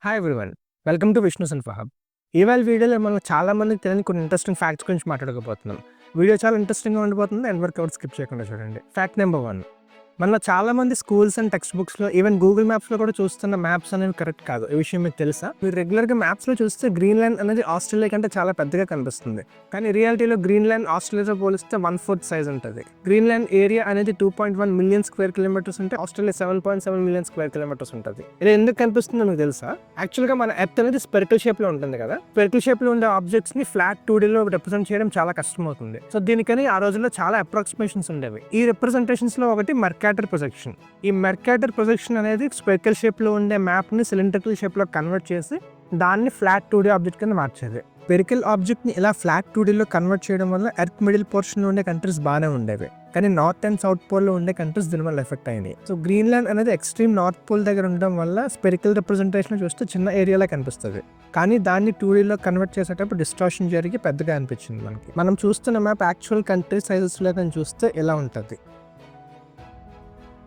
Hi everyone, welcome to Vishnu and Fahab. ఇవాళ వీడియోలో మనం చాలా మందికి తెలియని కొన్ని ఇంట్రెస్టింగ్ ఫ్యాక్ట్స్ గురించి మాట్లాడకపోతున్నాం. వీడియో చాలా ఇంట్రెస్టింగ్గా ఉండిపోతుంది. ఎండ్ వరకు ఎవరు స్కిప్ చేయకుండా చూడండి. ఫ్యాక్ట్ నెంబర్ 1, మనలో చాలామంది స్కూల్స్ అండ్ టెక్స్ట్ బుక్స్లో ఈవెన్ గూగుల్ మ్యాప్స్లో కూడా చూస్తున్న మ్యాప్స్ అనేవి కరెక్ట్ కాదు. ఈ విషయం మీకు తెలుసా? మీరు రెగ్యులర్గా మ్యాప్స్లో చూస్తే గ్రీన్లాండ్ అనేది ఆస్ట్రేలియా కంటే చాలా పెద్దగా కనిపిస్తుంది. కానీ రియాలిటీలో గ్రీన్లాండ్ ఆస్ట్రేలియాతో పోలిస్తే 1/4 సైజ్ ఉంటుంది. గ్రీన్లాండ్ ఏరియా అనేది 2.1 మిలియన్ స్క్వేర్ కిలోమీటర్స్ ఉంటే ఆస్ట్రేలియా 7.7 మిలియన్ స్క్వేర్ కిలోమీటర్స్ ఉంటుంది. ఇది ఎందుకు కనిపిస్తుందో మీకు తెలుసా? యాక్చువల్గా మన ఎర్త్ అనేది స్పెరికల్ షేప్లో ఉంటుంది కదా. స్పెరికల్ షేప్లో ఉండే ఆబ్జెక్ట్స్ని ఫ్లాట్ 2Dలో రిప్రజెంట్ చేయడం చాలా కష్టం అవుతుంది. సో దీనికని ఆ రోజుల్లో చాలా అప్రాక్సిమేషన్స్ ఉండేవి. ఈ రిప్రజెంటేషన్స్లో ఒకటి మెర్కాటర్ ప్రొజెక్షన్. ఈ మెర్కాటర్ ప్రొజెక్షన్ అనేది స్పెరికల్ షేప్లో ఉండే మ్యాప్ని సిలిండ్రికల్ షేప్లో కన్వర్ట్ చేసి దాన్ని ఫ్లాట్ 2D ఆబ్జెక్ట్ కింద మార్చేది. స్పెరికల్ ఆబ్జెక్ట్ని ఇలా ఫ్లాట్ 2Dలో కన్వర్ట్ చేయడం వల్ల ఎర్త్ మిడిల్ పోర్షన్లో ఉండే కంట్రీస్ బాగానే ఉండేవి. కానీ నార్త్ అండ్ సౌత్ పోల్లో ఉండే కంట్రీస్ దీనివల్ల ఎఫెక్ట్ అయినాయి. సో గ్రీన్లాండ్ అనేది ఎక్స్ట్రీమ్ నార్త్ పోల్ దగ్గర ఉండడం వల్ల స్పెరికల్ రిప్రజెంటేషన్ చూస్తే చిన్న ఏరియాలో కనిపిస్తుంది. కానీ దాన్ని 2Dలో కన్వర్ట్ చేసేటప్పుడు డిస్టార్షన్ జరిగి పెద్దగా అనిపించింది మనకి. మనం చూస్తున్న మ్యాప్ యాక్చువల్ కంట్రీ సైజెస్లో కానీ చూస్తే ఎలా ఉంటుంది.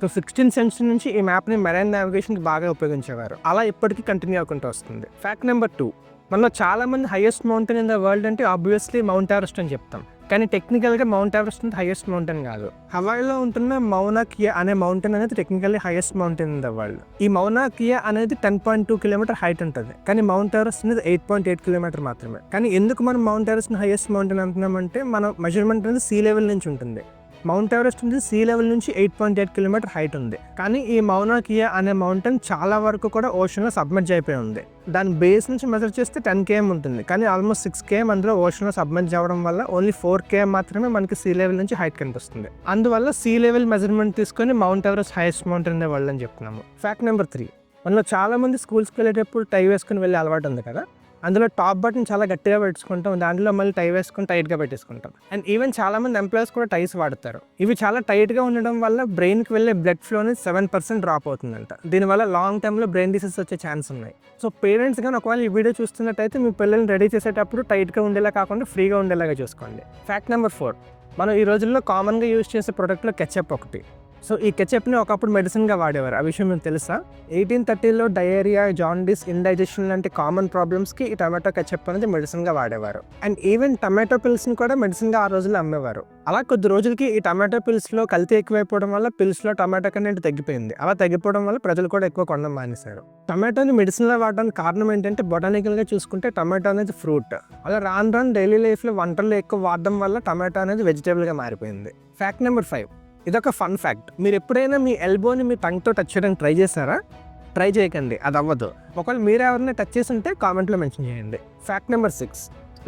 సో 16th సెంచరీ నుంచి ఈ మ్యాప్ని మెరైన్ నావిగేషన్కి బాగా ఉపయోగించేవారు. అలా ఇప్పటికీ కంటిన్యూ అవ్వకుంటూ వస్తుంది. ఫ్యాక్ట్ నెంబర్ 2, మనలో చాలా మంది highest mountain in the world అంటే ఆబ్వియస్లీ మౌంట్ ఎవరెస్ట్ అని చెప్తాం. కానీ టెక్నికల్గా మౌంట్ ఎవరెస్ట్ అంటే హైయెస్ట్ మౌంటైన్ కాదు. హవాయిలో ఉంటున్న మౌనా కియా అనే మౌంటైన్ అనేది technically highest mountain in the world. ఈ మౌనా కియా అనేది 10.2 కిలోమీటర్ హైట్ ఉంటుంది. కానీ మౌంట్ ఎవరెస్ట్ అనేది 8.8 కిలోమీటర్ మాత్రమే. కానీ ఎందుకు మనం మౌంట్ ఎవరెస్ట్ హైయెస్ట్ మౌంటైన్ అంటున్నామంటే మన మెజర్మెంట్ అనేది సీ లెవెల్ నుంచి ఉంటుంది. మౌంట్ ఎవరెస్ట్ నుంచి సీ లెవెల్ నుంచి 8.8 కిలోమీటర్ హైట్ ఉంది. కానీ ఈ మౌనా కియా అనే మౌంటైన్ చాలా వరకు కూడా ఓషన్లో సబ్మర్జ్ అయిపోయి ఉంది. దాని బేస్ నుంచి మెజర్ చేస్తే 10 km ఉంటుంది. కానీ ఆల్మోస్ట్ 6 km అందులో ఓషన్లో సబ్మర్జ్ అవ్వడం వల్ల ఓన్లీ 4 km మాత్రమే మనకి సీ లెవెల్ నుంచి హైట్ కనిపిస్తుంది. అందువల్ల సీ లెవెల్ మెజర్మెంట్ తీసుకొని mount Everest highest mountain in the world అని చెప్తున్నాము. ఫ్యాక్ట్ నెంబర్ 3, మనలో చాలా మంది స్కూల్స్కి వెళ్ళేటప్పుడు టై వేసుకుని వెళ్ళే అలవాటు ఉంది కదా. అందులో టాప్ బటన్ చాలా గట్టిగా పెట్టుకుంటాం, దాంట్లో మళ్ళీ టై వేసుకొని టైట్గా పెట్టేసుకుంటాం. అండ్ ఈవెన్ చాలా మంది ఎంప్లాయీస్ కూడా టైస్ వాడతారు. ఇవి చాలా టైట్గా ఉండడం వల్ల బ్రెయిన్కి వెళ్ళే బ్లడ్ ఫ్లో అనేది 7% డ్రాప్ అవుతుందంట. దీనివల్ల లాంగ్ టర్మ్లో బ్రెయిన్ డిసీజ్ వచ్చే ఛాన్స్ ఉన్నాయి. సో పేరెంట్స్ కానీ ఒకవేళ ఈ వీడియో చూస్తున్నట్టయితే మీ పిల్లల్ని రెడీ చేసేటప్పుడు టైట్గా ఉండేలా కాకుండా ఫ్రీగా ఉండేలాగా చూసుకోండి. ఫ్యాక్ట్ నెంబర్ 4, మనం ఈ రోజుల్లో కామన్గా యూజ్ చేసే ప్రోడక్ట్లో కెచప్ ఒకటి. సో ఈ కెచప్ని ఒకప్పుడు మెడిసిన్గా వాడేవారు. ఆ విషయం మీకు తెలుసా? 1830లో డయేరియా, జాండీస్, ఇండైజెషన్ లాంటి కామన్ ప్రాబ్లమ్స్కి ఈ టమాటో కెచప్ అనేది మెడిసిన్గా వాడేవారు. అండ్ ఈవెన్ టమాటో పిల్స్ని కూడా మెడిసిన్గా ఆ రోజుల్లో అమ్మేవారు. అలా కొద్ది రోజులకి ఈ టమాటో పిల్స్లో కల్తీ ఎక్కువైపోవడం వల్ల పిల్స్లో టమాటో కంటెంట్ తగ్గిపోయింది. అలా తగ్గిపోవడం వల్ల ప్రజలు కూడా ఎక్కువ కొనడం మానేశారు. టమాటోని మెడిసిన్లో వాడడానికి కారణం ఏంటంటే బొటానికల్గా చూసుకుంటే టమాటో అనేది ఫ్రూట్. అలా రాను డైలీ లైఫ్లో వంటల్లో ఎక్కువ వాడడం వల్ల టమాటో అనేది వెజిటేబుల్గా మారిపోయింది. ఫ్యాక్ట్ నెంబర్ 5, ఇదొక ఫన్ ఫ్యాక్ట్. మీరు ఎప్పుడైనా మీ ఎల్బోని మీ టంగ్తో టచ్ చేయడానికి ట్రై చేశారా? ట్రై చేయకండి, అది అవ్వదు. ఒకవేళ మీరు ఎవరైనా టచ్ చేసి ఉంటే కామెంట్లో మెన్షన్ చేయండి. ఫ్యాక్ట్ నెంబర్ 6,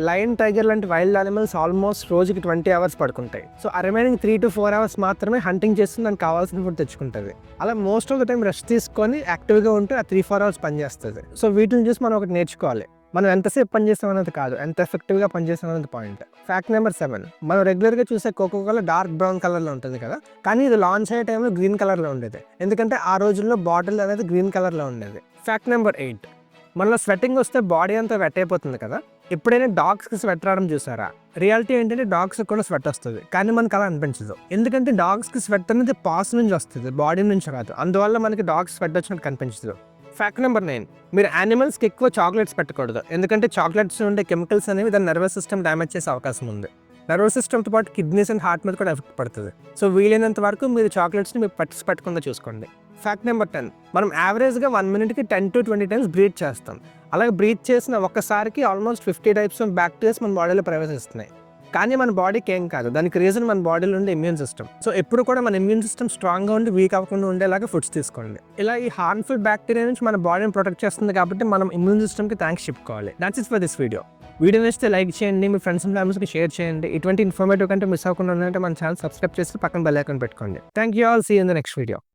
లయన్, టైగర్ లాంటి వైల్డ్ యానిమల్స్ ఆల్మోస్ట్ రోజుకి 20 hours పడుకుంటాయి. సో ఆ రిమైనింగ్ 3 to 4 hours మాత్రమే హంటింగ్ చేస్తుంది, దానికి కావాల్సిన ఫుడ్ తెచ్చుకుంటుంది. అలా most of the time rest తీసుకొని యాక్టివ్గా ఉంటే ఆ 3-4 hours పనిచేస్తుంది. సో వీటిని చూసి మనం ఒకటి నేర్చుకోవాలి. మనం ఎంతసేపు పనిచేస్తాం అనేది కాదు, ఎంత ఎఫెక్టివ్గా పనిచేస్తాం అనేది పాయింట్. ఫ్యాక్ట్ నెంబర్ 7, మనం రెగ్యులర్గా చూసే కోకోకోలా డార్క్ బ్రౌన్ కలర్లో ఉంటుంది కదా. కానీ ఇది లాంచ్ అయ్యే టైంలో గ్రీన్ కలర్లో ఉండేది, ఎందుకంటే ఆ రోజుల్లో బాటిల్ అనేది గ్రీన్ కలర్లో ఉండేది. ఫ్యాక్ట్ నెంబర్ 8, మనలో స్వెట్టింగ్ వస్తే బాడీ అంతా వెట్ అయిపోతుంది కదా. ఎప్పుడైనా డాగ్స్కి స్వెట్ రావడం చూసారా? రియాలిటీ ఏంటంటే డాగ్స్కి కూడా స్వెట్ వస్తుంది, కానీ మనకు అలా అనిపించదు. ఎందుకంటే డాగ్స్కి స్వెట్ అనేది పాస్ నుంచి వస్తుంది, బాడీ నుంచి రాదు. అందువల్ల మనకి డాగ్స్ స్వెట్ వచ్చినట్టు కనిపించదు. ఫ్యాక్ట్ నెంబర్ 9, మీరు యానిమల్స్కి ఎక్కువ చాక్లెట్స్ పెట్టకూడదు. ఎందుకంటే చాక్లెట్స్ ఉండే కెమికల్స్ అనేవి దాని నర్వస్ సిస్టమ్ డ్యామేజ్ చేసే అవకాశం ఉంది. నర్వస్ సిస్టమ్తో పాటు కిడ్నీస్ అండ్ హార్ట్ మీద కూడా ఎఫెక్ట్ పడుతుంది. సో వీలైనంత వరకు మీరు చాక్లెట్స్ని మీరు పెట్టకుండా చూసుకోండి. ఫ్యాక్ట్ నెంబర్ 10, మనం యావరేజ్గా 1 minute 10 to 20 times బ్రీత్ చేస్తాం. అలాగే బ్రీత్ చేసిన ఒక్కసారికి ఆల్మోస్ట్ 50 types ఆఫ్ బ్యాక్టీరియాస్ మన బాడీలో ప్రవేశిస్తున్నాయి. కానీ మన బాడీకి ఏం కాదు, దానికి రీజన్ మన బాడీలో ఉండే ఇమ్యూన్ సిస్టమ్. సో ఎప్పుడు కూడా మన ఇమ్యూన్ సిస్టమ్ స్ట్రాంగ్గా ఉండి వీక్ అవ్వకుండా ఉండేలాగా ఫుడ్స్ తీసుకోండి. ఇలా ఈ హార్మ్ఫుల్ బ్యాక్టీరియా నుంచి మన బాడీని ప్రొటెక్ట్ చేస్తుంది కాబట్టి మనం ఇమ్యూన్ సిస్టమ్కి థ్యాంక్స్ చెప్పుకోవాలి. That's it for this video. Video నచ్చితే లైక్ చేయండి, మీ ఫ్రెండ్స్ అండ్ ఫ్యామిలీస్కి షేర్ చేయండి. ఇటువంటి ఇన్ఫర్మేటివ్ కంటే మిస్ అవ్వకుండా ఉందంటే మన ఛానల్ సబ్స్క్రైబ్ చేసి పక్కన బెల్ ఐకాన్ పెట్టుకోండి. Thank you all, see you in the next video.